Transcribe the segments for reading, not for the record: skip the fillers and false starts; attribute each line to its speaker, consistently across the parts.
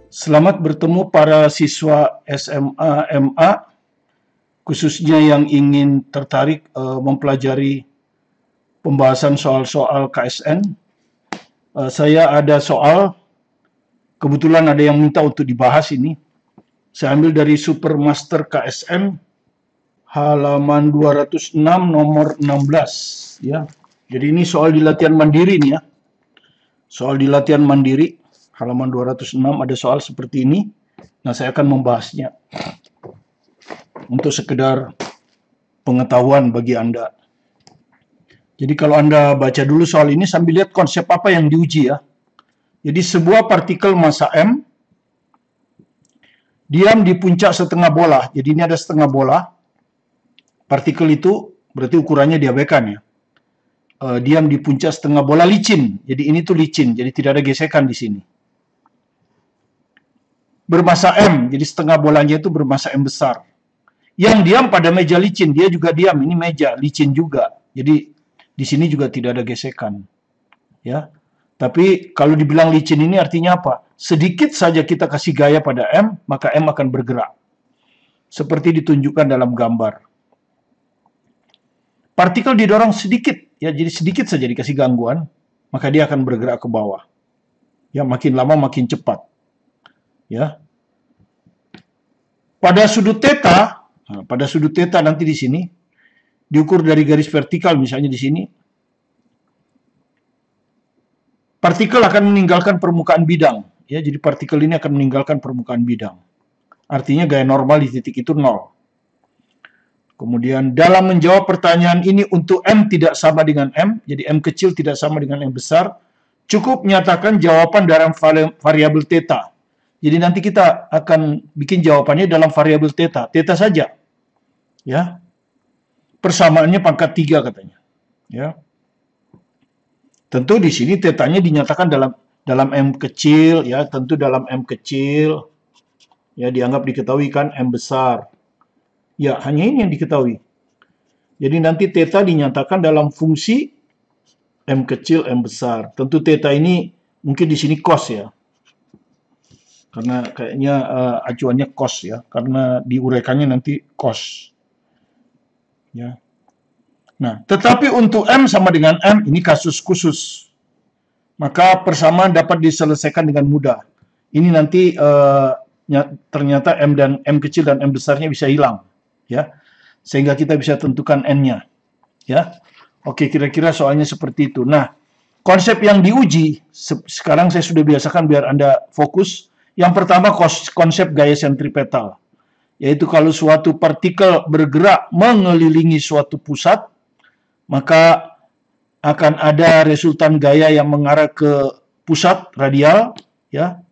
Speaker 1: Selamat bertemu para siswa SMA, MA, khususnya yang ingin tertarik mempelajari pembahasan soal-soal KSN. Saya ada soal, kebetulan ada yang minta untuk dibahas ini. Saya ambil dari Supermaster KSN, halaman 206 nomor 16. Ya. Jadi ini soal di latihan mandiri nih ya. Soal di latihan mandiri, halaman 206 ada soal seperti ini. Nah, saya akan membahasnya untuk sekedar pengetahuan bagi Anda. Jadi kalau Anda baca dulu soal ini sambil lihat konsep apa yang diuji ya. Jadi sebuah partikel massa M diam di puncak setengah bola. Jadi ini ada setengah bola. Partikel itu berarti ukurannya diabaikan ya. Diam di puncak setengah bola licin. Jadi ini tuh licin, jadi tidak ada gesekan di sini. Bermassa M, jadi setengah bolanya itu bermassa M besar. Yang diam pada meja licin, dia juga diam, ini meja licin juga. Jadi di sini juga tidak ada gesekan. Ya. Tapi kalau dibilang licin ini artinya apa? Sedikit saja kita kasih gaya pada M, maka M akan bergerak. Seperti ditunjukkan dalam gambar. Partikel didorong sedikit, ya jadi sedikit saja dikasih gangguan, maka dia akan bergerak ke bawah. Ya, makin lama makin cepat. Ya. Pada sudut theta nanti di sini diukur dari garis vertikal misalnya di sini. Partikel akan meninggalkan permukaan bidang, ya. Jadi partikel ini akan meninggalkan permukaan bidang. Artinya gaya normal di titik itu 0. Kemudian dalam menjawab pertanyaan ini untuk M tidak sama dengan M, jadi M kecil tidak sama dengan M besar, cukup menyatakan jawaban dalam variabel theta. Jadi nanti kita akan bikin jawabannya dalam variabel theta, theta saja. Ya. Persamaannya pangkat 3 katanya. Ya. Tentu di sini tetanya dinyatakan dalam M kecil, ya, tentu dalam M kecil. Ya, dianggap diketahui kan M besar. Ya, hanya ini yang diketahui. Jadi nanti theta dinyatakan dalam fungsi M kecil, M besar. Tentu theta ini mungkin di sini cos ya. Karena kayaknya acuannya cos ya. Karena diuraikannya nanti cos. Ya. Nah, tetapi untuk M sama dengan M, ini kasus khusus. Maka persamaan dapat diselesaikan dengan mudah. Ini nanti ternyata M kecil dan M besarnya bisa hilang. Ya, sehingga kita bisa tentukan N-nya. Ya, oke, kira-kira soalnya seperti itu. Nah, konsep yang diuji, sekarang saya sudah biasakan biar Anda fokus. Yang pertama konsep gaya sentripetal, yaitu kalau suatu partikel bergerak mengelilingi suatu pusat, maka akan ada resultan gaya yang mengarah ke pusat radial, ya,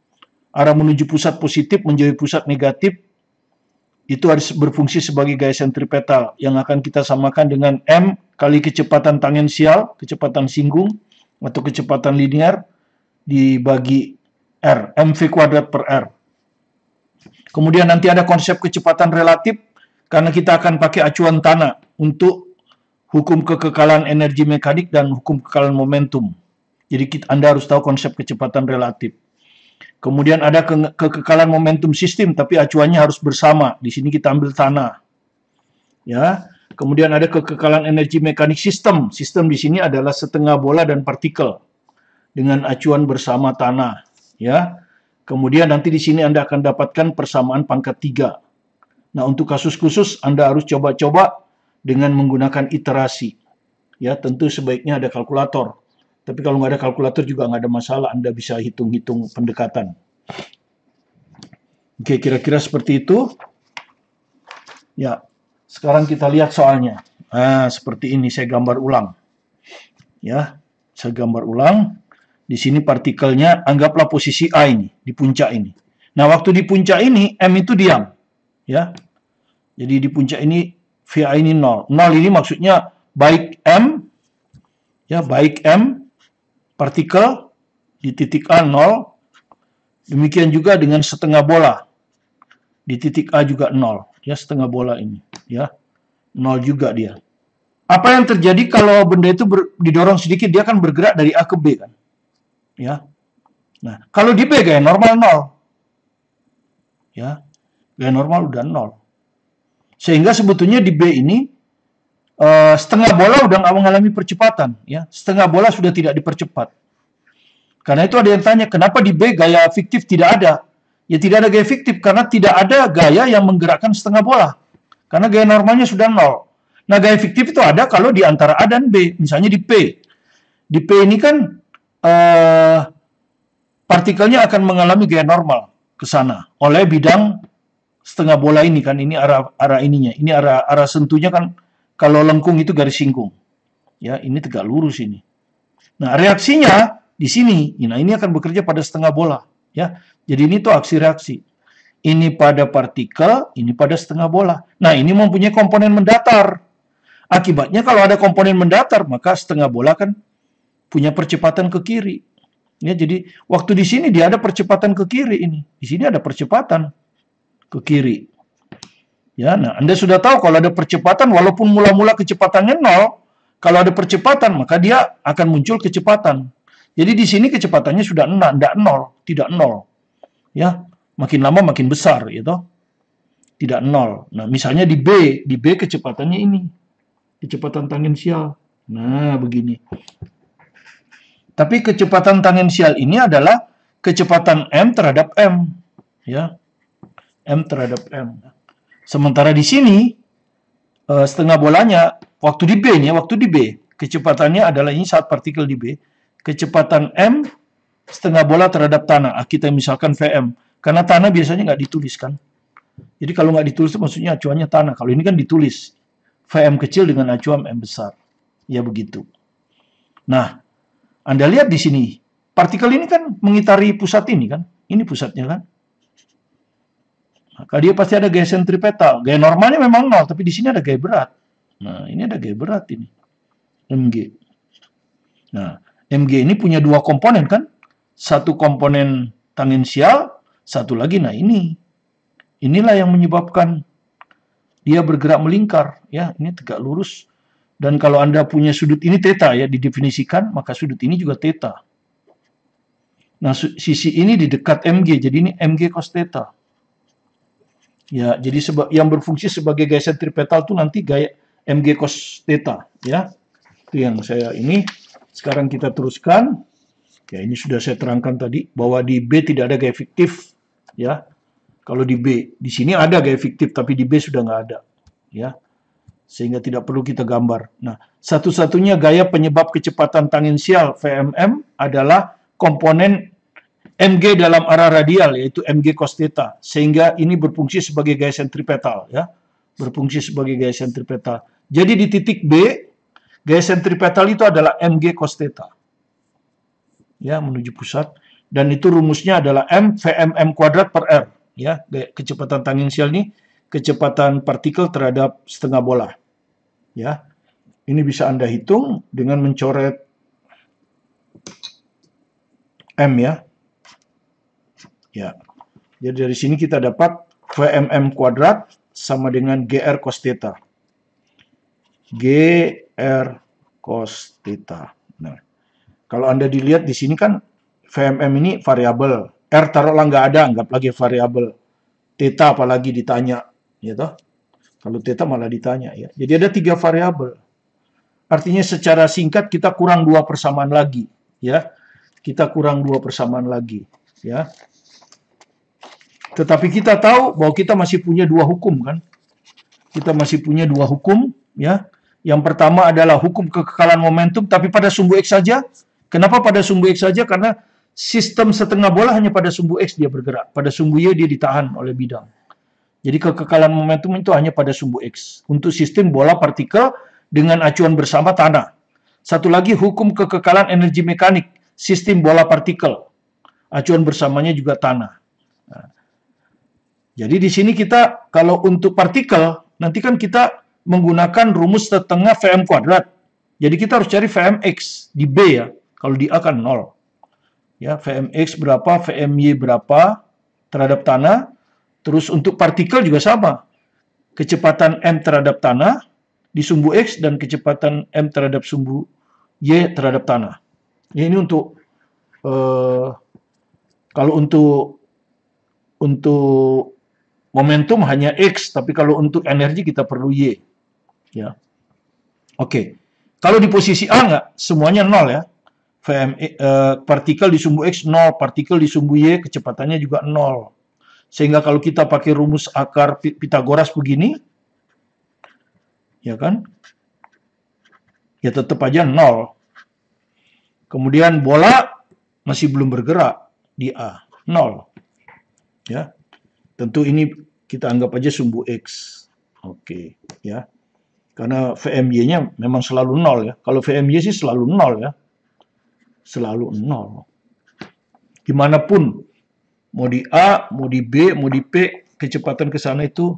Speaker 1: arah menuju pusat positif menjauhi pusat negatif. Itu harus berfungsi sebagai gaya sentripetal yang akan kita samakan dengan M kali kecepatan tangensial, kecepatan singgung, atau kecepatan linear dibagi R, mv kuadrat per R. Kemudian nanti ada konsep kecepatan relatif, karena kita akan pakai acuan tanah untuk hukum kekekalan energi mekanik dan hukum kekekalan momentum. Jadi Anda harus tahu konsep kecepatan relatif. Kemudian ada kekekalan momentum sistem, tapi acuannya harus bersama. Di sini kita ambil tanah. Ya. Kemudian ada kekekalan energi mekanik sistem. Sistem di sini adalah setengah bola dan partikel dengan acuan bersama tanah. Ya. Kemudian nanti di sini Anda akan dapatkan persamaan pangkat 3. Nah, untuk kasus khusus Anda harus coba-coba dengan menggunakan iterasi. Ya, tentu sebaiknya ada kalkulator. Tapi kalau nggak ada kalkulator juga nggak ada masalah, Anda bisa hitung-hitung pendekatan. Oke, kira-kira seperti itu. Ya, sekarang kita lihat soalnya. Nah, seperti ini, saya gambar ulang. Ya, saya gambar ulang. Di sini partikelnya, anggaplah posisi A ini, di puncak ini. Nah, waktu di puncak ini, M itu diam. Ya, jadi di puncak ini, VA ini 0. 0 ini maksudnya baik M, ya, baik M, partikel di titik A 0, demikian juga dengan setengah bola di titik A juga 0, ya, setengah bola ini, ya, 0 juga dia. Apa yang terjadi kalau benda itu didorong sedikit, dia akan bergerak dari A ke B kan, ya. Nah, kalau di B kayak normal 0, ya. Gaya normal udah 0. Sehingga sebetulnya di B ini setengah bola udah nggak mengalami percepatan, ya. Setengah bola sudah tidak dipercepat. Karena itu ada yang tanya, kenapa di B gaya fiktif tidak ada? Ya tidak ada gaya fiktif karena tidak ada gaya yang menggerakkan setengah bola. Karena gaya normalnya sudah 0. Nah, gaya fiktif itu ada kalau di antara A dan B. Misalnya di P. Di P ini kan partikelnya akan mengalami gaya normal ke sana oleh bidang setengah bola ini kan, ini arah ininya, ini arah sentuhnya kan, kalau lengkung itu garis singkung, ya ini tegak lurus ini. Nah reaksinya di sini, nah ini akan bekerja pada setengah bola, ya. Jadi ini tuh aksi reaksi. Ini pada partikel, ini pada setengah bola. Nah ini mempunyai komponen mendatar. Akibatnya kalau ada komponen mendatar, maka setengah bola kan punya percepatan ke kiri. Ya, jadi waktu di sini dia ada percepatan ke kiri ini, di sini ada percepatan ke kiri. Ya, nah Anda sudah tahu kalau ada percepatan, walaupun mula-mula kecepatannya 0, kalau ada percepatan maka dia akan muncul kecepatan. Jadi di sini kecepatannya sudah 6, tidak 0. Ya, makin lama makin besar, gitu. Tidak 0. Nah, misalnya di B kecepatannya ini, kecepatan tangensial. Nah, begini. Tapi kecepatan tangensial ini adalah kecepatan M terhadap M, ya. M terhadap M. Sementara di sini setengah bolanya waktu di B nih, waktu di B kecepatannya adalah ini saat partikel di B, kecepatan M setengah bola terhadap tanah. Kita misalkan Vm, karena tanah biasanya nggak dituliskan. Jadi kalau nggak ditulis itu maksudnya acuannya tanah. Kalau ini kan ditulis Vm kecil dengan acuan M besar, ya begitu. Nah, Anda lihat di sini partikel ini kan mengitari pusat ini kan, ini pusatnya kan. Maka dia pasti ada gaya sentripetal. Gaya normalnya memang 0, tapi di sini ada gaya berat. Nah, ini ada gaya berat ini. Mg. Nah, Mg ini punya dua komponen kan? Satu komponen tangensial, satu lagi, nah ini. Inilah yang menyebabkan dia bergerak melingkar. Ya, ini tegak lurus. Dan kalau Anda punya sudut ini theta ya, didefinisikan, maka sudut ini juga theta. Nah, sisi ini di dekat Mg, jadi ini Mg cos theta. Ya, jadi yang berfungsi sebagai gaya sentripetal itu nanti gaya Mg cos theta, ya. Itu yang saya ini. Sekarang kita teruskan. Ya, ini sudah saya terangkan tadi bahwa di B tidak ada gaya fiktif, ya. Kalau di B, di sini ada gaya fiktif, tapi di B sudah nggak ada, ya. Sehingga tidak perlu kita gambar. Nah, satu-satunya gaya penyebab kecepatan tangensial Vmm adalah komponen Mg dalam arah radial, yaitu Mg cos theta, sehingga ini berfungsi sebagai gaya sentripetal, ya, berfungsi sebagai gaya sentripetal. Jadi di titik B, gaya sentripetal itu adalah Mg cos theta, ya, menuju pusat, dan itu rumusnya adalah M Vmm kuadrat per R, ya, kecepatan tangensial ini kecepatan partikel terhadap setengah bola, ya. Ini bisa Anda hitung dengan mencoret M, ya. Ya, jadi dari sini kita dapat Vmm kuadrat sama dengan Gr cos theta. Gr cos theta. Nah, kalau Anda dilihat di sini kan Vmm ini variabel. R taruhlah nggak ada, anggap lagi variabel. Theta apalagi ditanya, gitu. Kalau theta malah ditanya, ya. Jadi ada 3 variabel. Artinya secara singkat kita kurang 2 persamaan lagi, ya. Kita kurang 2 persamaan lagi, ya. Tetapi kita tahu bahwa kita masih punya 2 hukum kan. Kita masih punya 2 hukum, ya. Yang pertama adalah hukum kekekalan momentum tapi pada sumbu X saja. Kenapa pada sumbu X saja? Karena sistem setengah bola hanya pada sumbu X dia bergerak. Pada sumbu Y dia ditahan oleh bidang. Jadi kekekalan momentum itu hanya pada sumbu X. Untuk sistem bola partikel dengan acuan bersama tanah. Satu lagi hukum kekekalan energi mekanik. Sistem bola partikel. Acuan bersamanya juga tanah. Nah, jadi di sini kita kalau untuk partikel nanti kan kita menggunakan rumus setengah Vm kuadrat. Jadi kita harus cari Vmx di B ya. Kalau di A kan 0. Ya, Vmx berapa, Vmy berapa terhadap tanah. Terus untuk partikel juga sama. Kecepatan M terhadap tanah di sumbu X dan kecepatan M terhadap sumbu Y terhadap tanah. Ya, ini untuk kalau untuk momentum hanya X, tapi kalau untuk energi kita perlu Y. Ya. Oke. Kalau di posisi A nggak, semuanya 0 ya. Partikel di sumbu X 0, partikel di sumbu Y kecepatannya juga 0. Sehingga kalau kita pakai rumus akar Pitagoras begini, ya kan? Ya tetap aja 0. Kemudian bola masih belum bergerak di A, 0. Ya. Tentu ini kita anggap aja sumbu X. Oke, ya. Karena VMY-nya memang selalu 0 ya. Kalau VMY sih selalu 0 ya. Selalu 0. Dimanapun, mau di A, mau di B, mau di P, kecepatan ke sana itu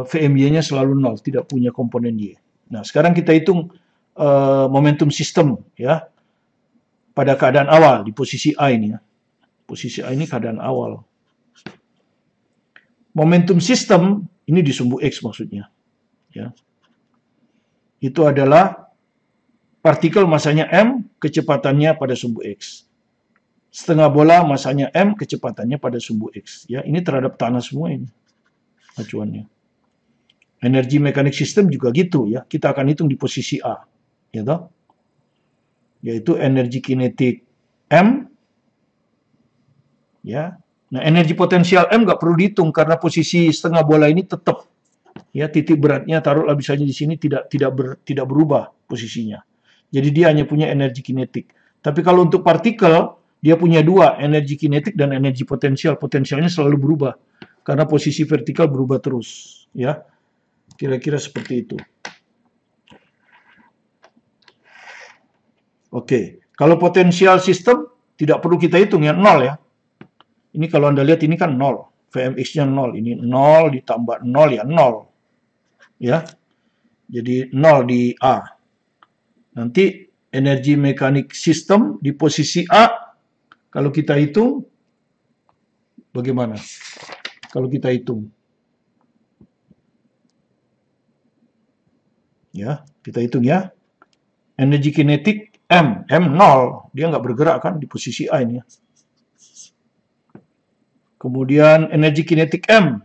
Speaker 1: VMY-nya selalu 0, tidak punya komponen Y. Nah, sekarang kita hitung momentum sistem ya. Pada keadaan awal, di posisi A ini ya. Posisi A ini keadaan awal. Momentum sistem, ini di sumbu X maksudnya. Ya. Itu adalah partikel masanya M, kecepatannya pada sumbu X. Setengah bola masanya M, kecepatannya pada sumbu X. Ya, ini terhadap tanah semua ini acuannya. Energi mekanik sistem juga gitu ya. Kita akan hitung di posisi A, ya toh? Yaitu energi kinetik M, ya. Nah, energi potensial M nggak perlu dihitung karena posisi setengah bola ini tetap, ya, titik beratnya taruhlah misalnya di sini tidak berubah posisinya. Jadi dia hanya punya energi kinetik. Tapi kalau untuk partikel dia punya dua, energi kinetik dan energi potensial. Potensialnya selalu berubah karena posisi vertikal berubah terus, ya. Kira-kira seperti itu. Oke, kalau potensial sistem tidak perlu kita hitung ya, 0 ya. Ini kalau Anda lihat ini kan 0, Vmx-nya 0, ini 0 ditambah 0 ya 0. Ya. Jadi 0 di A. Nanti energi mekanik sistem di posisi A kalau kita hitung bagaimana? Kalau kita hitung. Ya, kita hitung ya. Energi kinetik M 0, dia nggak bergerak kan di posisi A ini ya. Kemudian energi kinetik M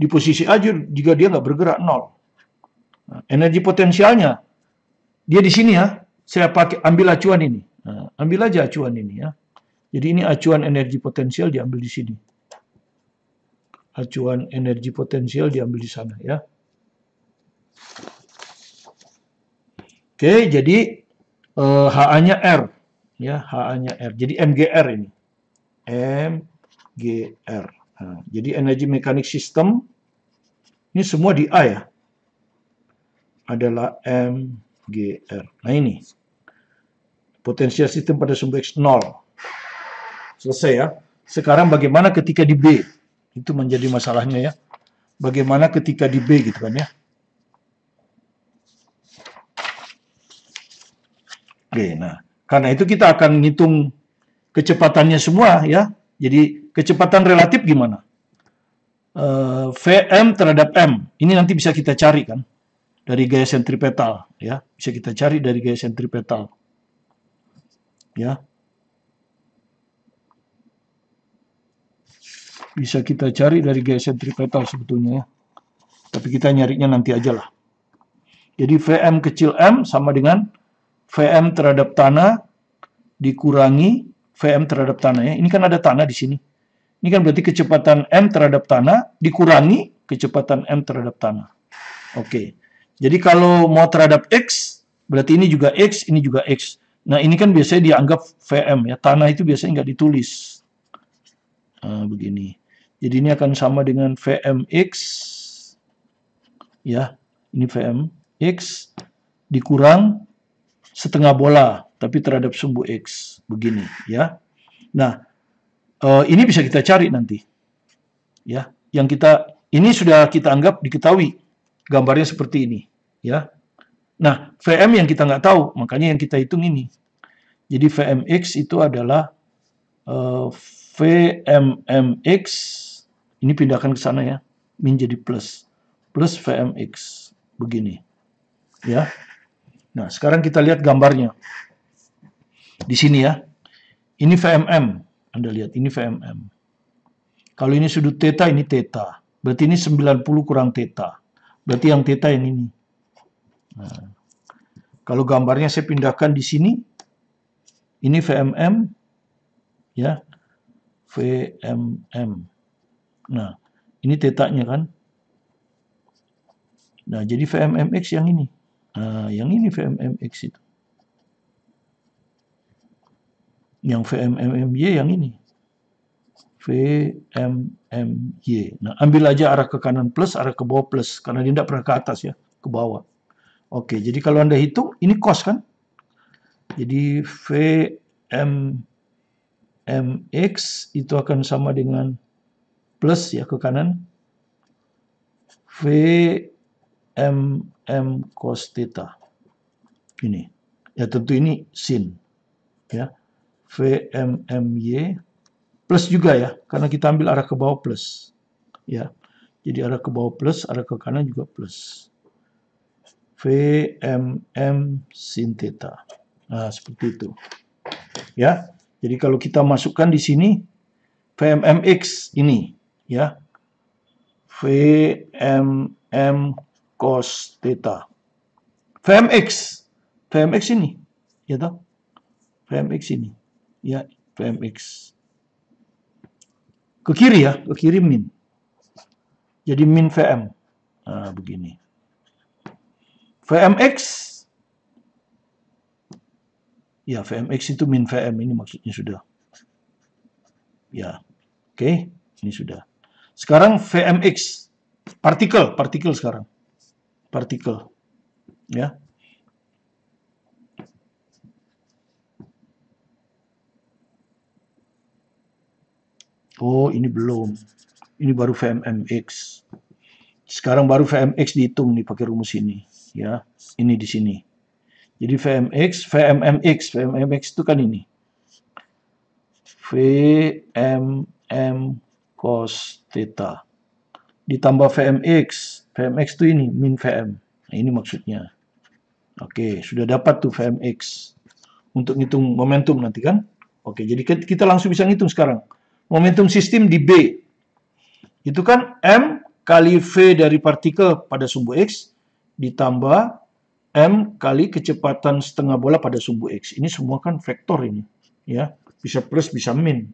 Speaker 1: di posisi A juga dia nggak bergerak 0. Nah, energi potensialnya dia di sini ya. Saya ambil acuan ini. Nah, ambil aja acuan ini ya. Jadi ini acuan energi potensial diambil di sini. Acuan energi potensial diambil di sana ya. Oke, jadi HA-nya R ya, HA-nya R. Jadi MGR ini. MGR. Nah, jadi energi mekanik sistem ini semua di A ya. Adalah MGR. Nah, ini. Potensial sistem pada sumbu X 0. Selesai ya. Sekarang bagaimana ketika di B? Itu menjadi masalahnya ya. Bagaimana ketika di B gitu kan ya. Oke, nah, karena itu kita akan ngitung kecepatannya semua ya. Jadi kecepatan relatif gimana? Vm terhadap M. Ini nanti bisa kita cari kan dari gaya sentripetal ya. Bisa kita cari dari gaya sentripetal. Ya. Bisa kita cari dari gaya sentripetal sebetulnya ya. Tapi kita nyarinya nanti aja lah. Jadi Vm kecil M sama dengan Vm terhadap tanah dikurangi Vm terhadap tanah ya. Ini kan ada tanah di sini. Ini kan berarti kecepatan M terhadap tanah dikurangi kecepatan M terhadap tanah. Oke. Jadi kalau mau terhadap X, berarti ini juga X, ini juga X. Nah, ini kan biasanya dianggap Vm ya. Tanah itu biasanya nggak ditulis. Nah, begini. Jadi ini akan sama dengan Vmx. Ya, ini Vmx dikurang setengah bola, tapi terhadap sumbu X. Begini, ya. Nah, ini bisa kita cari nanti. Ya, ini sudah kita anggap diketahui. Gambarnya seperti ini, ya. Nah, Vm yang kita nggak tahu, makanya yang kita hitung ini. Jadi Vmx itu adalah Vmmx, ini pindahkan ke sana ya, menjadi plus Vmx, begini. Ya. Nah, sekarang kita lihat gambarnya. Di sini ya. Ini VMM. Anda lihat, ini VMM. Kalau ini sudut theta, ini theta. Berarti ini 90 kurang theta. Berarti yang theta yang ini. Nah, kalau gambarnya saya pindahkan di sini, ini VMM, ya, VMM. Nah, ini tetanya kan. Nah, jadi VMMX yang ini. Nah, yang ini VMMX itu. Yang VMMY yang ini. VMMY. Nah, ambil aja arah ke kanan plus, arah ke bawah plus. Karena dia tidak pernah ke atas ya, ke bawah. Oke, jadi kalau Anda hitung, ini cos kan? Jadi VMMX itu akan sama dengan plus ya ke kanan. VMM cos theta. Ini. Ya tentu ini sin. Ya. VMMY plus juga ya, karena kita ambil arah ke bawah plus. Ya. Jadi arah ke bawah plus, arah ke kanan juga plus. VMM sin theta. Nah, seperti itu. Ya. Jadi kalau kita masukkan di sini VMMX ini, ya. VMM cos theta. VMX ini, ya toh? VMX ini, ya, VMX. Ke kiri ya, ke kiri min. Jadi min VM. Nah, begini. VMX, ya VMX itu min VM, ini maksudnya sudah. Ya, oke, ini sudah. Sekarang VMX, partikel sekarang. Partikel, ya. Oh, ini belum. Ini baru VMMX. Sekarang baru VMX dihitung nih pakai rumus ini, ya. Ini di sini. Jadi VMMX itu kan ini. VMM cos theta. Ditambah VMX itu ini, min VM. Nah, ini maksudnya. Oke, sudah dapat tuh VMX. Untuk ngitung momentum nanti kan. Oke, jadi kita langsung bisa ngitung sekarang. Momentum sistem di B. Itu kan M kali V dari partikel pada sumbu X ditambah M kali kecepatan setengah bola pada sumbu X. Ini semua kan vektor ini. Ya, bisa plus, bisa min.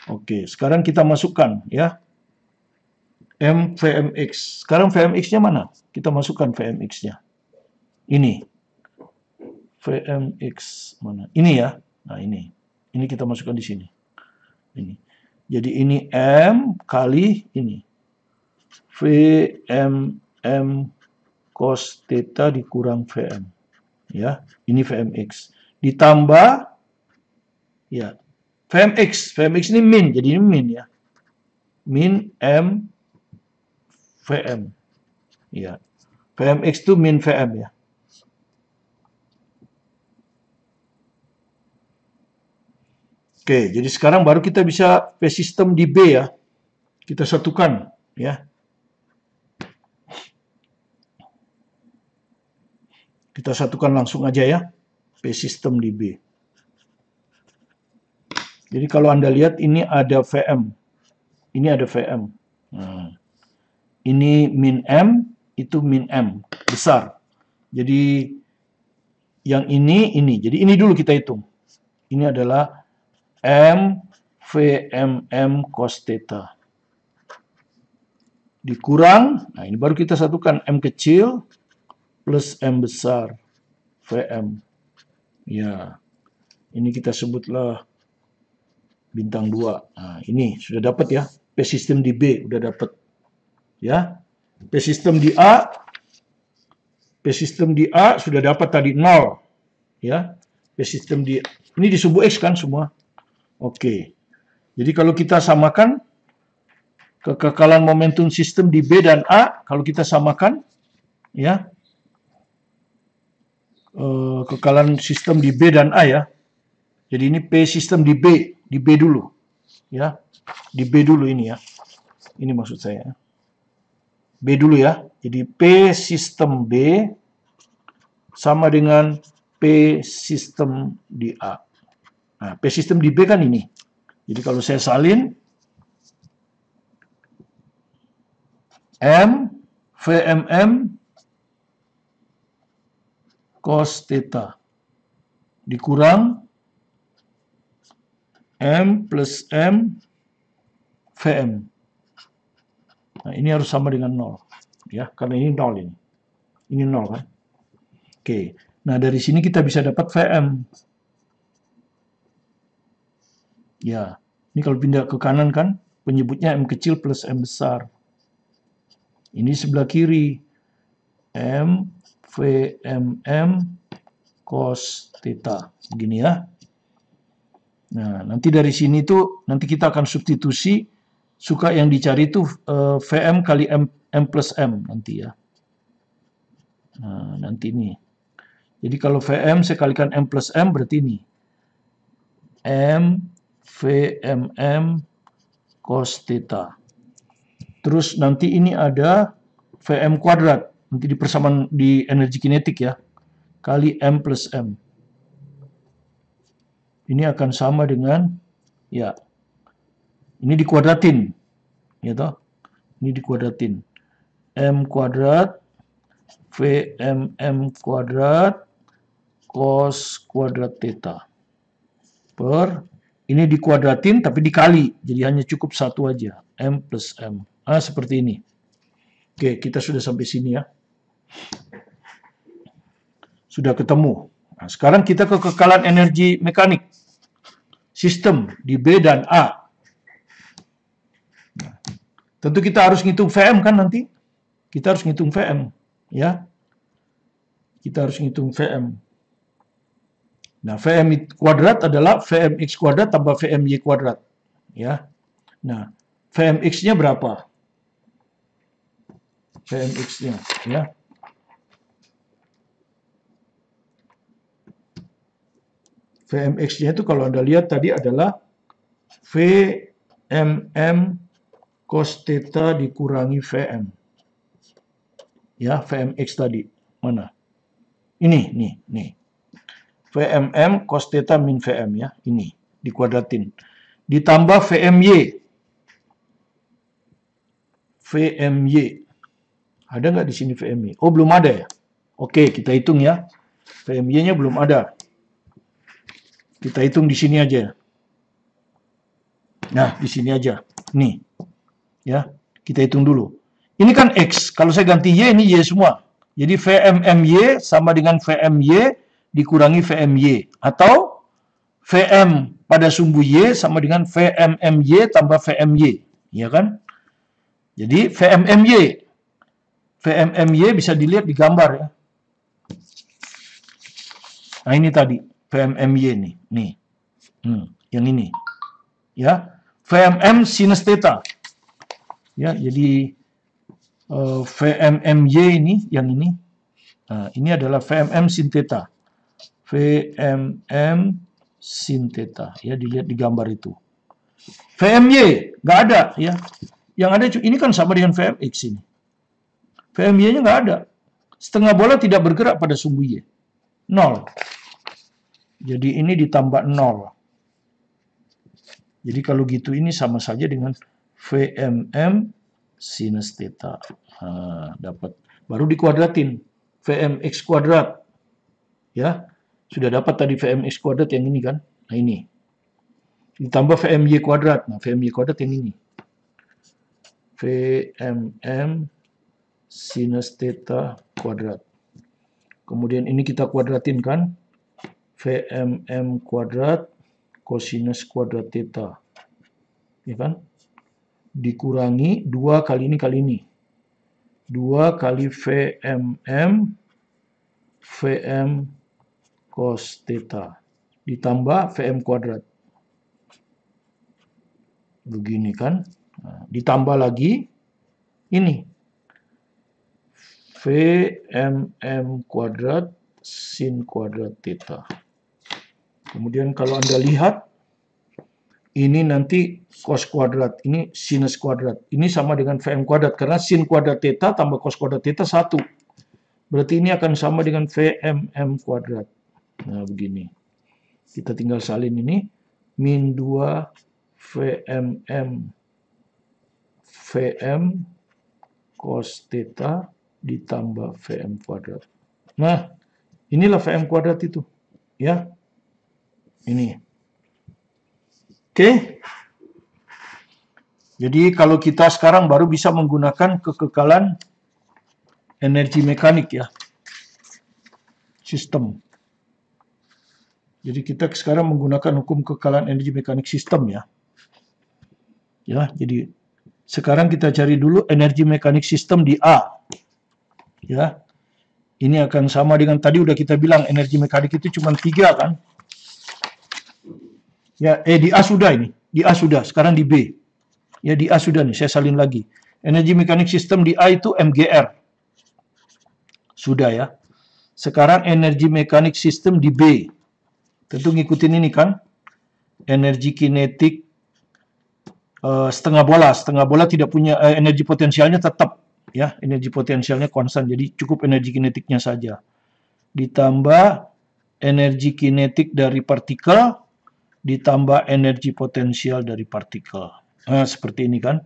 Speaker 1: Oke, sekarang kita masukkan ya. M VMX. Sekarang VMX-nya mana? Kita masukkan VMX-nya. Ini. VMX mana? Ini ya. Nah, ini. Ini kita masukkan di sini. Ini. Jadi ini M kali ini. VMM cos theta dikurang VM. Ya, ini VMX. Ditambah ya, VMX ini min, jadi ini min ya. Min M VM. Ya. VMX itu min VM ya. Oke, jadi sekarang baru kita bisa P sistem di B ya. Kita satukan ya. Kita satukan langsung aja ya. P sistem di B. Jadi kalau Anda lihat ini ada VM. Ini ada VM. Nah, ini min M, itu min M. Besar. Jadi yang ini. Jadi ini dulu kita hitung. Ini adalah M VMM cos theta. Dikurang, nah ini baru kita satukan M kecil plus M besar VM. Ya, ini kita sebutlah bintang 2. Nah, ini sudah dapat ya. P sistem di B udah dapat. Ya. P sistem di A. P sistem di A sudah dapat tadi 0. Ya. P sistem di ini di sumbu X kan semua. Oke. Jadi kalau kita samakan kekekalan momentum sistem di B dan A, kalau kita samakan ya. Kekekalan sistem di B dan A ya. Jadi ini P sistem di B dulu. Ya. Di B dulu ini ya. Ini maksud saya. B dulu ya. Jadi P sistem B sama dengan P sistem di A. Nah, P sistem di B kan ini. Jadi kalau saya salin, M VMM cos theta dikurang M plus M VM. Nah, ini harus sama dengan 0. Ya, karena ini 0 ini. Ini 0 kan? Oke. Nah, dari sini kita bisa dapat VM. Ya, ini kalau pindah ke kanan kan, penyebutnya M kecil plus M besar. Ini sebelah kiri. M VMM cos theta. Begini ya. Nah, nanti dari sini tuh, nanti kita akan substitusi, suka yang dicari itu VM kali M plus M nanti ya. Nah, nanti ini. Jadi kalau VM saya kalikan M plus M berarti ini. M VMM cos theta. Terus nanti ini ada VM kuadrat. Nanti di persamaan di energi kinetik ya. Kali M plus M. Ini akan sama dengan, ya, ini dikuadratin. Ya toh? Ini dikuadratin. M kuadrat VMM kuadrat cos kuadrat theta per ini dikuadratin tapi dikali, jadi hanya cukup satu aja, M plus M. Seperti ini. Oke, kita sudah sampai sini ya. Sudah ketemu. Nah, sekarang kita ke kekekalan energi mekanik sistem di B dan A. Nah, tentu kita harus ngitung VM kan nanti. Kita harus ngitung VM, ya. Kita harus ngitung VM. Nah, VM kuadrat adalah VMX kuadrat tambah VMY kuadrat, ya. Nah, VMX-nya berapa? VMX-nya, ya. VMX-nya itu kalau Anda lihat tadi adalah VMM cos theta dikurangi VM. Ya, VMX tadi. Mana? Ini, nih. VMM cos theta min VM ya. Ini, dikuadratin. Ditambah VMY. VMY. Ada nggak di sini VMY? Oh, belum ada ya? Oke, kita hitung ya. VMY-nya belum ada. Kita hitung di sini aja. Nah, di sini aja. Nih. Ya, kita hitung dulu. Ini kan X. Kalau saya ganti Y, ini Y semua. Jadi VMMY sama dengan VMY dikurangi VMY. Atau VM pada sumbu Y sama dengan VMMY tambah VMY. Ya kan? Jadi VMMY. VMMY bisa dilihat di gambar ya. Nah ini tadi. VMMY nih. Nih. Yang ini. Ya. VMM sinus theta. Ya, jadi VMMY ini, yang ini. Nah, ini adalah VMM sin theta. VMM sin theta. Ya, dilihat di gambar itu. VMY, nggak ada. Ya. Yang ada, ini kan sama dengan VMX ini. VMY-nya nggak ada. Setengah bola tidak bergerak pada sumbu Y. 0. Jadi ini ditambah 0. Jadi kalau gitu ini sama saja dengan VMM sinus theta. Nah, dapat. Baru dikuadratin. VMX kuadrat. Ya. Sudah dapat tadi VMX kuadrat yang ini kan. Nah ini. Ditambah VMY kuadrat. Nah VMY kuadrat yang ini. VMM sinus theta kuadrat. Kemudian ini kita kuadratin kan. VMM kuadrat kosinus kuadrat theta. Ya kan? Dikurangi 2 kali ini. 2 kali VMM VM cos theta. Ditambah VM kuadrat. Begini kan. Nah, ditambah lagi ini. VMM kuadrat sin kuadrat theta. Kemudian kalau Anda lihat, ini nanti cos kuadrat, ini sinus kuadrat. Ini sama dengan VM kuadrat, karena sin kuadrat theta tambah cos kuadrat theta 1. Berarti ini akan sama dengan VMM kuadrat. Nah, begini. Kita tinggal salin ini. Min 2 VMM VM cos theta ditambah Vm kuadrat. Nah, inilah Vm kuadrat itu. Ya, ini. Oke. Jadi kalau kita sekarang baru bisa menggunakan kekekalan energi mekanik ya. Sistem. Jadi kita sekarang menggunakan hukum kekekalan energi mekanik sistem ya. Ya, jadi sekarang kita cari dulu energi mekanik sistem di A. Ya. Ini akan sama dengan tadi udah kita bilang energi mekanik itu cuma 3 kan? Ya, di A sudah ini. Di A sudah, sekarang di B. Ya, di A sudah nih, saya salin lagi. Energi mekanik sistem di A itu MGR. Sudah ya. Sekarang energi mekanik sistem di B. Tentu ngikutin ini kan. Energi kinetik setengah bola. Setengah bola tidak punya energi potensialnya tetap. Ya, energi potensialnya konstan. Jadi cukup energi kinetiknya saja. Ditambah energi kinetik dari partikel. Ditambah energi potensial dari partikel. Nah, seperti ini kan.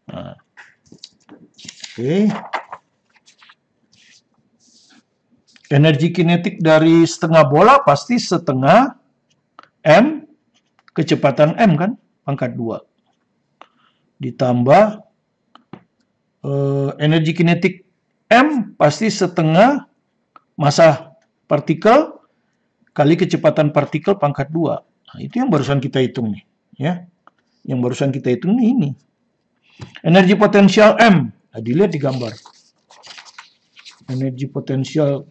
Speaker 1: Nah. Oke. Energi kinetik dari setengah bola pasti setengah M, kecepatan M kan, pangkat 2. Ditambah energi kinetik M pasti setengah massa partikel kali kecepatan partikel pangkat 2. Nah, itu yang barusan kita hitung nih. Ya. Yang barusan kita hitung nih ini. Energi potensial M. Nah, dilihat di gambar. Energi potensial,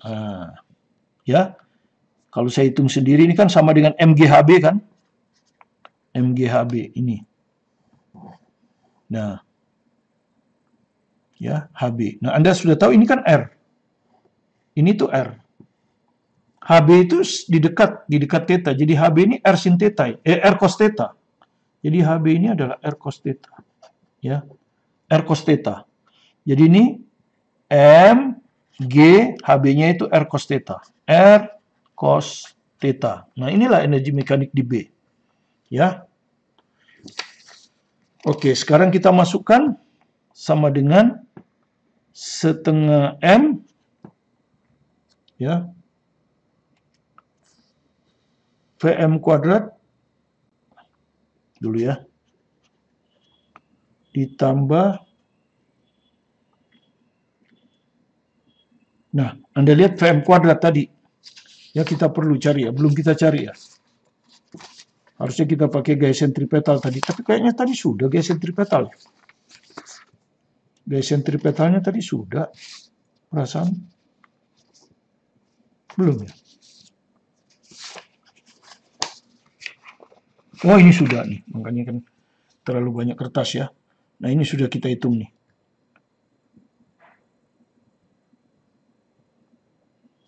Speaker 1: ya, kalau saya hitung sendiri ini kan sama dengan MGHB kan, MGHB ini. Nah, ya HB. Nah, Anda sudah tahu ini kan R, ini tuh R. HB itu di dekat theta. Jadi HB ini R sin theta, R cos theta. Jadi HB ini adalah R cos theta, ya, R cos theta. Jadi ini M G, HB-nya itu R cos theta. R cos theta. Nah, inilah energi mekanik di B. Ya. Oke, sekarang kita masukkan sama dengan setengah M. Ya. Vm kuadrat. Dulu ya. Ditambah. Nah, Anda lihat Vm kuadrat tadi. Ya, kita perlu cari ya. Belum kita cari ya. Harusnya kita pakai gaya sentripetal tadi. Tapi kayaknya tadi sudah gaya sentripetal. Gaya sentripetalnya tadi sudah. Perasaan. Belum ya. Oh, ini sudah nih. Makanya kan terlalu banyak kertas ya. Nah, ini sudah kita hitung nih.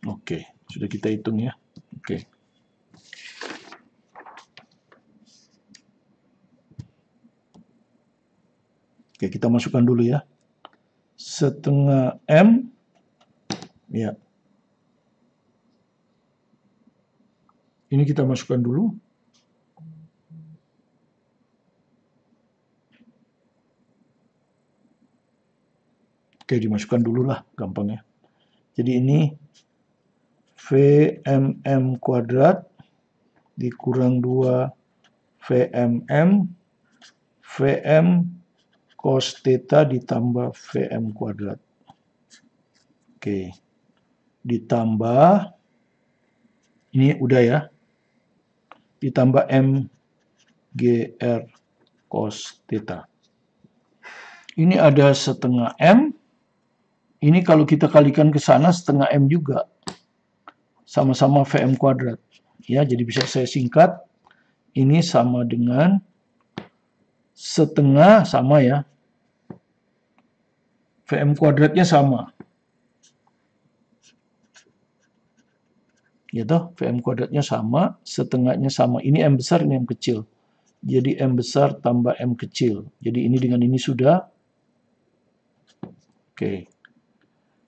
Speaker 1: Oke, sudah kita hitung ya. Oke. Oke, kita masukkan dulu ya. Setengah M. Ya. Ini kita masukkan dulu. Oke, dimasukkan dulu lah, gampang ya. Jadi ini VMM kuadrat dikurang 2 VMM VM cos theta ditambah VM kuadrat. Oke. Ditambah ini udah ya. Ditambah MGR cos theta. Ini ada setengah M. Ini kalau kita kalikan ke sana setengah M juga. Sama-sama VM kuadrat. Ya, jadi bisa saya singkat. Ini sama dengan setengah sama ya. VM kuadratnya sama. Ya toh, VM kuadratnya sama, setengahnya sama. Ini M besar, ini M kecil. Jadi M besar tambah M kecil. Jadi ini dengan ini sudah. Oke.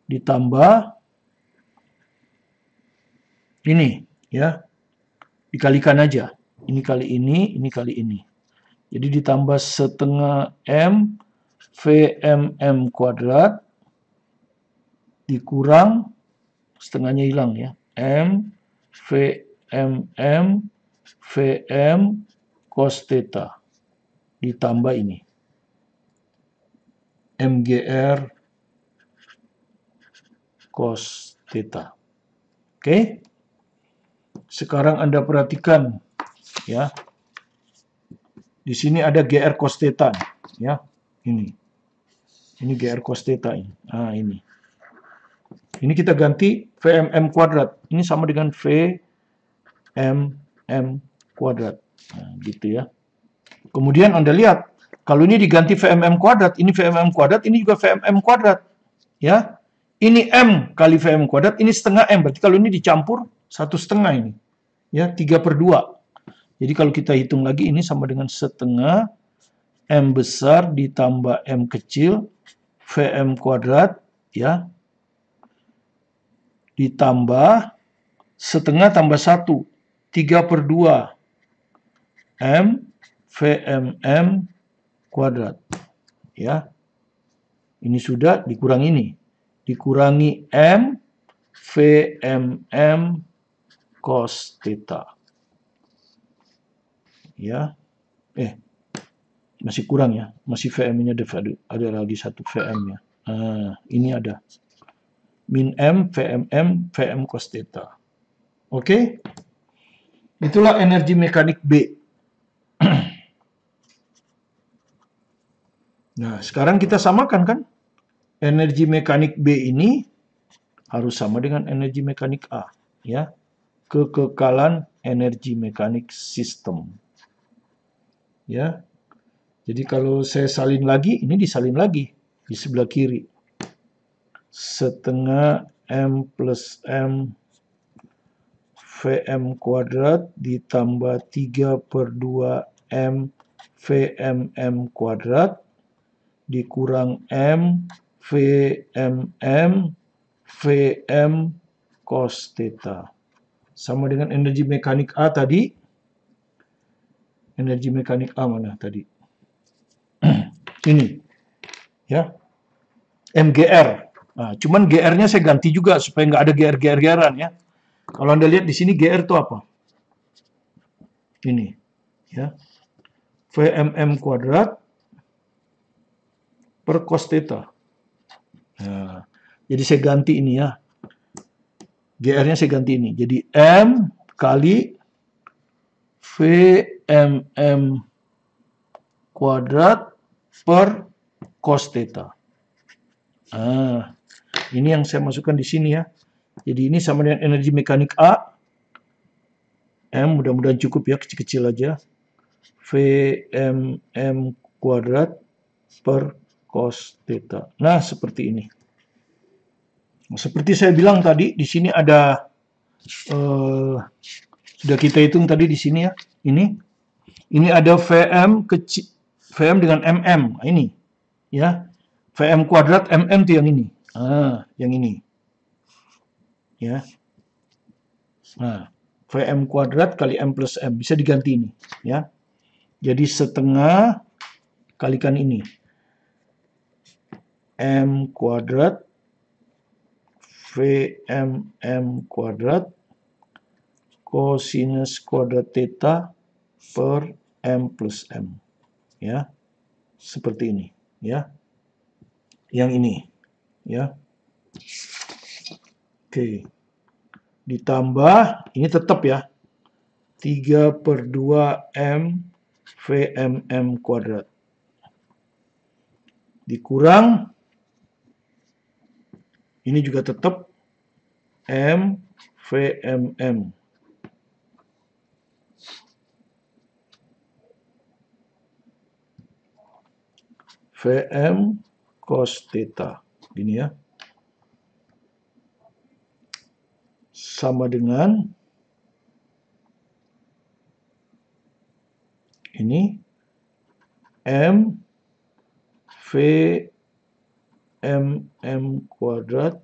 Speaker 1: Ditambah ini ya, dikalikan aja. Ini kali ini kali ini. Jadi ditambah setengah M VMM kuadrat dikurang setengahnya hilang ya. M VMM VM cos theta ditambah ini MGR cos theta. Oke. Sekarang Anda perhatikan ya. Di sini ada GR cos theta ya. Ini GR cos theta ini. Nah, ini. Ini kita ganti VMM kuadrat. Ini sama dengan VMM kuadrat. Nah, gitu ya. Kemudian Anda lihat, kalau ini diganti VMM kuadrat, ini VMM kuadrat, ini juga VMM kuadrat. Ya. Ini M kali VM kuadrat, ini setengah M. Berarti kalau ini dicampur, 1/2 ini. Ya, 3/2. Jadi kalau kita hitung lagi, ini sama dengan setengah M besar ditambah M kecil, VM kuadrat, ya. Ditambah setengah tambah 1, 3/2 M VMM kuadrat. Ya. Ini sudah dikurangi ini. Dikurangi M VMM cos theta. Ya. Masih kurang ya. Masih VM-nya ada lagi satu VM-nya. Nah, ini ada. Min M, VMM, VM cos theta. Oke? Itulah energi mekanik B. Nah, sekarang kita samakan kan? Energi mekanik B ini harus sama dengan energi mekanik A. Ya. Kekekalan energi mekanik sistem. Ya. Jadi kalau saya salin lagi, ini disalin lagi di sebelah kiri. Setengah M plus M VM kuadrat ditambah 3/2 M VMM kuadrat dikurang M VMM VM cos theta. Sama dengan energi mekanik A tadi. Energi mekanik A mana tadi? Ini. Ya. MGR. Nah, cuman GR-nya saya ganti juga supaya nggak ada GR-GR-GR-an ya. Kalau Anda lihat di sini GR itu apa? Ini. Ya. VMM kuadrat per cos theta. Nah, jadi saya ganti ini ya. GR-nya saya ganti ini. Jadi M kali VMM kuadrat per cos theta. Nah, ini yang saya masukkan di sini ya. Jadi ini sama dengan energi mekanik A. M mudah-mudahan cukup ya, kecil-kecil aja. VMM kuadrat per cos theta. Nah, seperti ini. Seperti saya bilang tadi, di sini ada sudah kita hitung tadi di sini ya. Ini ada VM kecil, VM dengan MM. Nah, ini ya. VM kuadrat MM itu yang ini. Ah, yang ini. Ya. Nah, VM kuadrat kali M plus M. Bisa diganti ini. Ya. Jadi setengah kalikan ini. M kuadrat VMM kuadrat kosinus kuadrat theta per M plus M. Ya. Seperti ini. Ya. Yang ini. Ya. Oke. Ditambah, ini tetap ya. 3/2 M VMM kuadrat. Dikurang, ini juga tetap M VMM. VM cos theta. Gini ya. Sama dengan ini M VMM kuadrat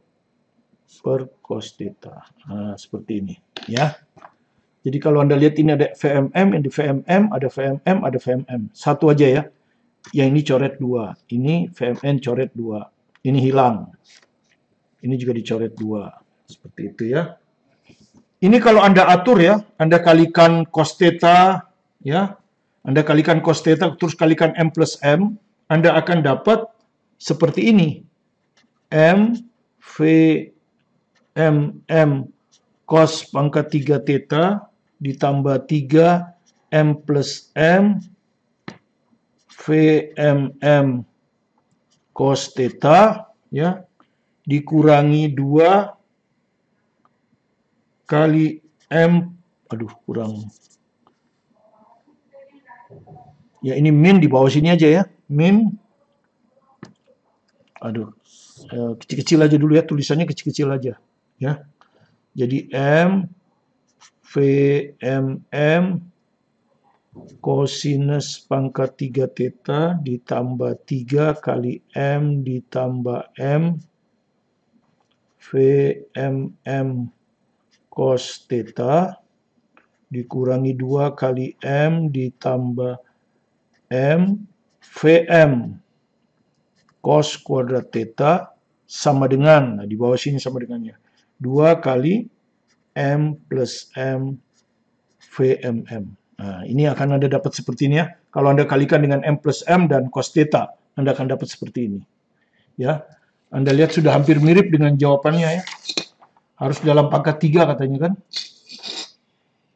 Speaker 1: per cos theta. Nah, seperti ini ya. Jadi kalau Anda lihat ini ada VMM, ada VMM, ada VMM, ada VMM. Satu aja ya. Yang ini coret 2. Ini VMN coret 2. Ini hilang. Ini juga dicoret 2. Seperti itu ya. Ini kalau Anda atur ya, Anda kalikan cos theta, ya. Anda kalikan cos theta, terus kalikan M plus M, Anda akan dapat seperti ini. M, V, M cos pangkat 3 theta, ditambah 3 M plus M, VMM cos theta, ya, dikurangi 2 kali M, aduh kurang, ya ini min di bawah sini aja ya, min, aduh, kecil-kecil aja dulu ya, tulisannya kecil-kecil aja, ya, jadi M, VMM kosinus pangkat 3 theta ditambah 3 kali M ditambah M, VMM cos theta dikurangi 2 kali M ditambah M, VM cos kuadrat theta sama dengan, nah di bawah sini sama dengannya, 2 kali M plus M VMM. Nah, ini akan Anda dapat seperti ini ya. Kalau Anda kalikan dengan M plus M dan cos theta, Anda akan dapat seperti ini. Ya, Anda lihat sudah hampir mirip dengan jawabannya ya. Harus dalam pangkat 3 katanya kan.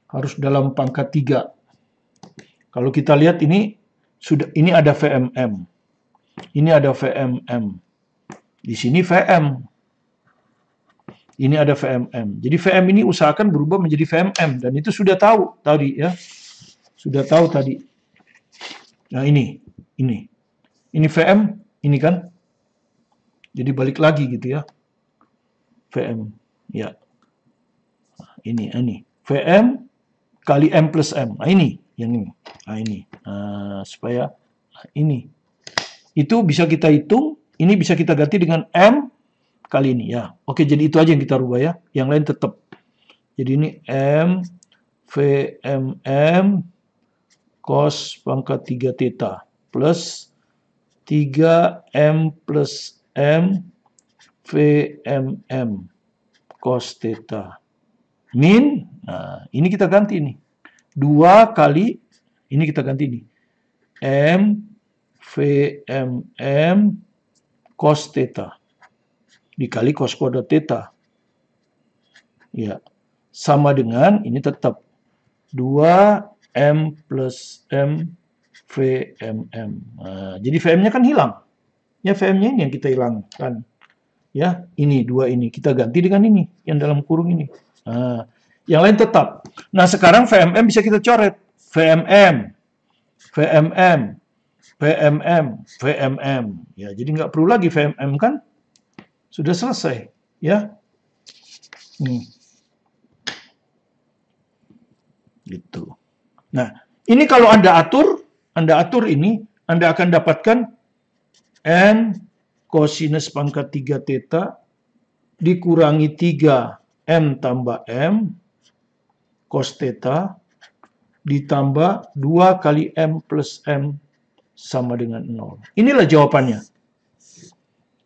Speaker 1: Harus dalam pangkat 3. Kalau kita lihat ini sudah, ini ada VMM. Ini ada VMM. Di sini VM. Ini ada VMM. Jadi VM ini usahakan berubah menjadi VMM dan itu sudah tahu tadi ya. Sudah tahu tadi. Nah, ini VM, ini kan. Jadi balik lagi gitu ya. VM. Ya. Ini VM kali M plus M. Nah, ini yang ini. Nah, ini. Supaya ini. Itu bisa kita hitung, ini bisa kita ganti dengan M kali ini ya. Oke, jadi itu aja yang kita rubah ya. Yang lain tetap. Jadi ini M VMM cos pangkat 3 theta plus 3M plus M VMM cos theta min, nah ini kita ganti nih, 2 kali, ini kita ganti nih, M VMM cos theta dikali cos kuadrat theta. Ya, sama dengan ini tetap 2M plus M VMM. Nah, jadi VM-nya kan hilang. Ya, VM-nya ini yang kita hilangkan. Ya, ini 2 ini. Kita ganti dengan ini, yang dalam kurung ini. Nah, yang lain tetap. Nah, sekarang VMM bisa kita coret. VMM, VMM, VMM, VMM. Ya, jadi nggak perlu lagi VMM kan? Sudah selesai, ya. Gitu. Nah, ini kalau Anda atur ini, Anda akan dapatkan N kosinus pangkat 3 theta dikurangi 3 M tambah M cos theta ditambah 2 kali M plus M sama dengan 0. Inilah jawabannya.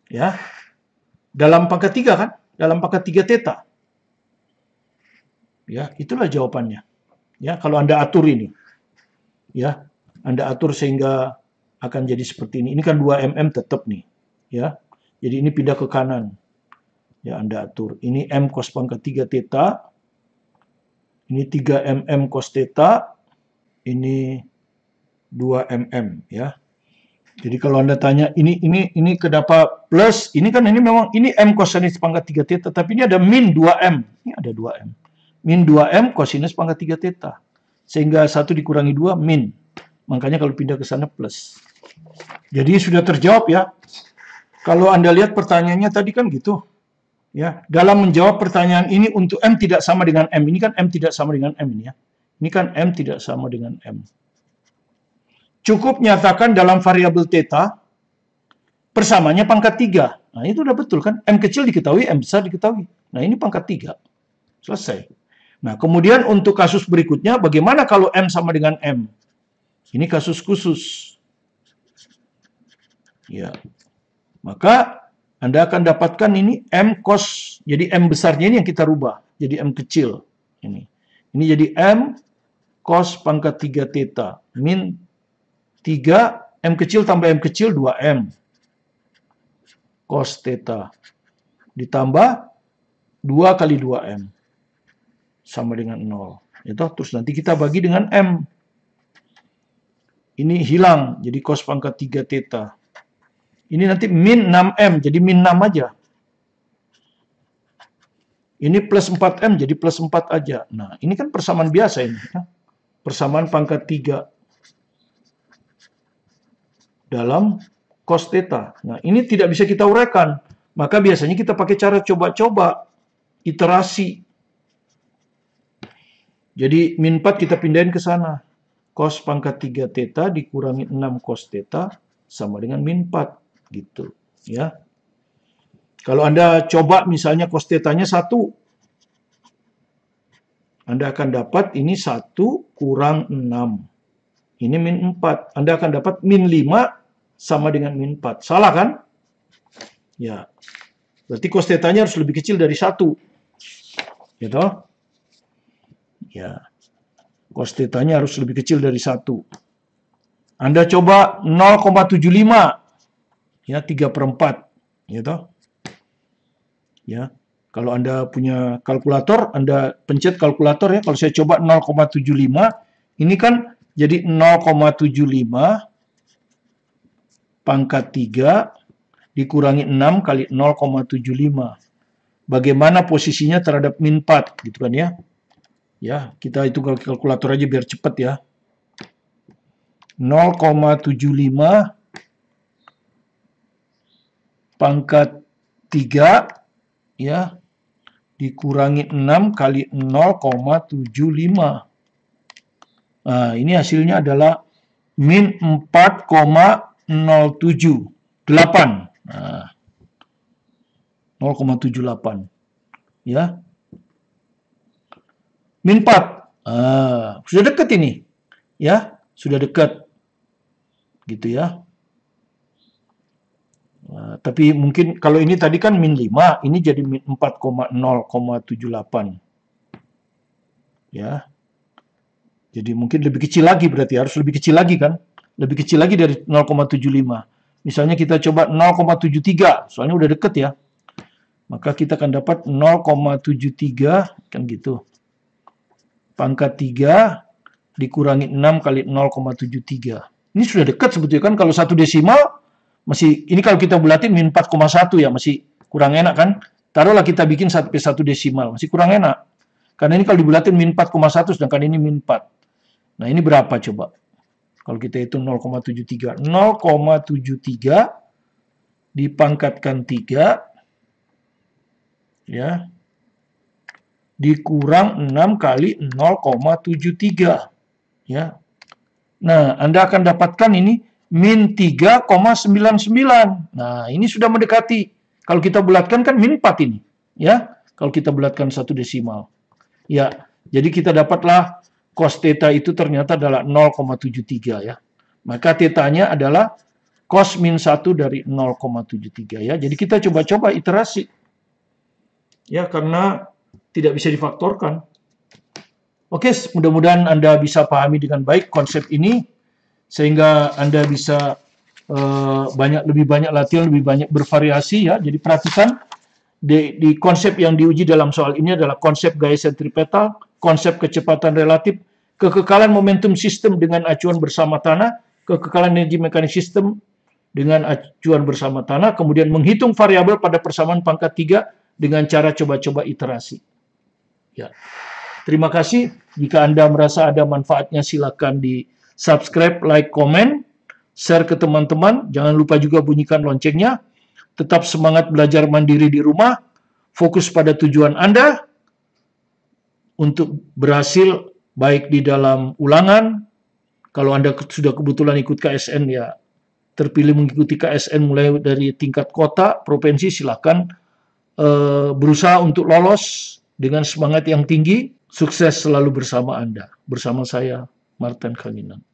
Speaker 1: Ya. Dalam pangkat 3 kan? Dalam pangkat 3 theta. Ya, itulah jawabannya. Ya, kalau Anda atur ini. Ya, Anda atur sehingga akan jadi seperti ini. Ini kan 2 mm tetap nih. Ya. Jadi ini pindah ke kanan. Ya, Anda atur. Ini M cos pangkat 3 theta. Ini 3 mm cos theta. Ini 2 mm ya. Jadi kalau Anda tanya ini kenapa plus? Ini kan ini memang ini M kosinus pangkat 3 theta, tapi ini ada min 2M. Ini ada 2M. Min 2M kosinus pangkat 3 theta. Sehingga 1 dikurangi 2 min. Makanya kalau pindah ke sana plus. Jadi sudah terjawab ya. Kalau Anda lihat pertanyaannya tadi kan gitu. Ya, dalam menjawab pertanyaan ini untuk M tidak sama dengan M. Ini kan M tidak sama dengan M ini ya. Ini kan M tidak sama dengan M. Cukup nyatakan dalam variabel theta persamanya pangkat 3. Nah, itu udah betul kan? M kecil diketahui, M besar diketahui. Nah, ini pangkat 3. Selesai. Nah, kemudian untuk kasus berikutnya, bagaimana kalau M sama dengan M? Ini kasus khusus. Ya. Maka Anda akan dapatkan ini M cos, jadi M besarnya ini yang kita rubah, jadi M kecil. Ini jadi M cos pangkat 3 theta, min 3, M kecil tambah M kecil 2M cos theta, ditambah 2 kali 2M, sama dengan 0. Itu, terus nanti kita bagi dengan M. Ini hilang, jadi cos pangkat 3 theta. Ini nanti min 6M, jadi min 6 aja. Ini plus 4M, jadi plus 4 aja. Nah, ini kan persamaan biasa ini. Persamaan pangkat 3 dalam cos theta. Nah, ini tidak bisa kita uraikan. Maka biasanya kita pakai cara coba-coba, iterasi. Jadi, min 4 kita pindahin ke sana. Cos pangkat 3 theta dikurangi 6 cos theta sama dengan min 4. Gitu, ya. Kalau Anda coba misalnya cos theta-nya 1, Anda akan dapat ini 1 kurang 6. Ini min 4. Anda akan dapat min 5 sama dengan min 4. Salah kan? Ya. Berarti cos theta-nya harus lebih kecil dari 1. Gitu? Ya. Cos theta-nya harus lebih kecil dari 1. Anda coba 0,75. Ya, 3/4, gitu. Ya, kalau Anda punya kalkulator, Anda pencet kalkulator ya. Kalau saya coba 0,75, ini kan jadi 0,75 pangkat 3 dikurangi 6 kali 0,75. Bagaimana posisinya terhadap min 4, gitu kan ya. Ya, kita hitung kalkulator aja biar cepat ya. 0,75 pangkat 3 ya dikurangi 6 kali 0,75. Nah, ini hasilnya adalah min 4,078. Nah, 0,78 ya. Min 4. Sudah dekat ini. Ya, sudah dekat. Gitu ya. Tapi mungkin kalau ini tadi kan min 5, ini jadi min 4,078. Ya. Jadi mungkin lebih kecil lagi berarti, harus lebih kecil lagi kan? Lebih kecil lagi dari 0,75. Misalnya kita coba 0,73, soalnya udah deket ya. Maka kita akan dapat 0,73, kan gitu. Pangkat 3 dikurangi 6 kali 0,73. Ini sudah dekat sebetulnya kan, kalau satu desimal, masih, ini kalau kita bulatin min 4,1 ya, masih kurang enak kan? Taruhlah kita bikin sampai 1 desimal, masih kurang enak. Karena ini kalau dibulatin min 4,1, sedangkan ini min 4. Nah, ini berapa coba? Kalau kita hitung 0,73. 0,73 dipangkatkan 3, ya, dikurang 6 kali 0,73. Ya. Nah, Anda akan dapatkan ini min 3,99. Nah, ini sudah mendekati. Kalau kita bulatkan kan min 4 ini. Ya, kalau kita bulatkan 1 desimal. Ya, jadi kita dapatlah cos theta itu ternyata adalah 0,73 ya. Maka theta-nya adalah cos min 1 dari 0,73 ya. Jadi kita coba-coba iterasi. Ya, karena tidak bisa difaktorkan. Oke, mudah-mudahan Anda bisa pahami dengan baik konsep ini. Sehingga Anda bisa lebih banyak latihan, lebih banyak bervariasi ya. Jadi perhatikan di konsep yang diuji dalam soal ini adalah konsep gaya sentripetal, konsep kecepatan relatif, kekekalan momentum sistem dengan acuan bersama tanah, kekekalan energi mekanik sistem dengan acuan bersama tanah, kemudian menghitung variabel pada persamaan pangkat 3 dengan cara coba-coba iterasi. Ya. Terima kasih. Jika Anda merasa ada manfaatnya, silakan di subscribe, like, komen, share ke teman-teman. Jangan lupa juga bunyikan loncengnya. Tetap semangat belajar mandiri di rumah. Fokus pada tujuan Anda untuk berhasil baik di dalam ulangan. Kalau Anda sudah kebetulan ikut KSN ya terpilih mengikuti KSN mulai dari tingkat kota, provinsi, silakan berusaha untuk lolos dengan semangat yang tinggi. Sukses selalu bersama Anda. Bersama saya, Martin Kanginan.